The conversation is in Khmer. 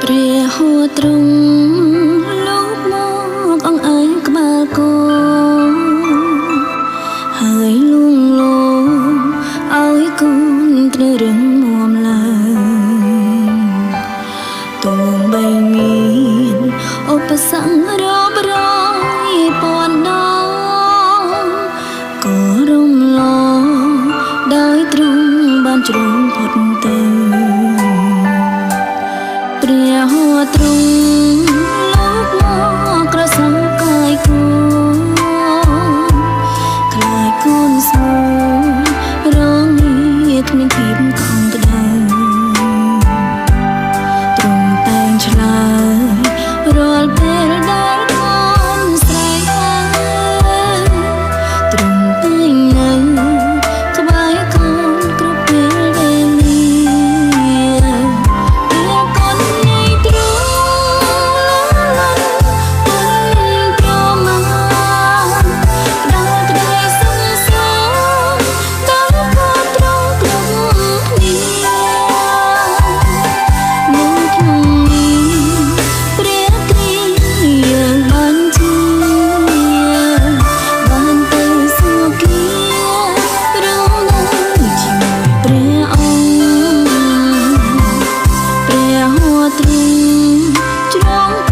ព្រះហួរទ្រង់លោកមកអង្អើយក្បាលគោហើយលួងលោមឲ្យកូនត្រូវរឹងមាំឡើយទោះបីមានឧបសគ្គរាប់រយពាន់ដងក៏រំលងដោយទ្រង់បានជ្រងផុតទៅព្រះហួរទ្រង់លោកមកក្រសាកាយគូខ្លាចកូនស្មូរងងារគ្មានភាពកង់ក្ដៅទ្រង់តែងឆ្លើយរាល់ពេលដែលកូនស្រែកទ្រង់តែងនៅក្បែរកូនគ្រប់ពេលវេលាទ្រង់ជ្រង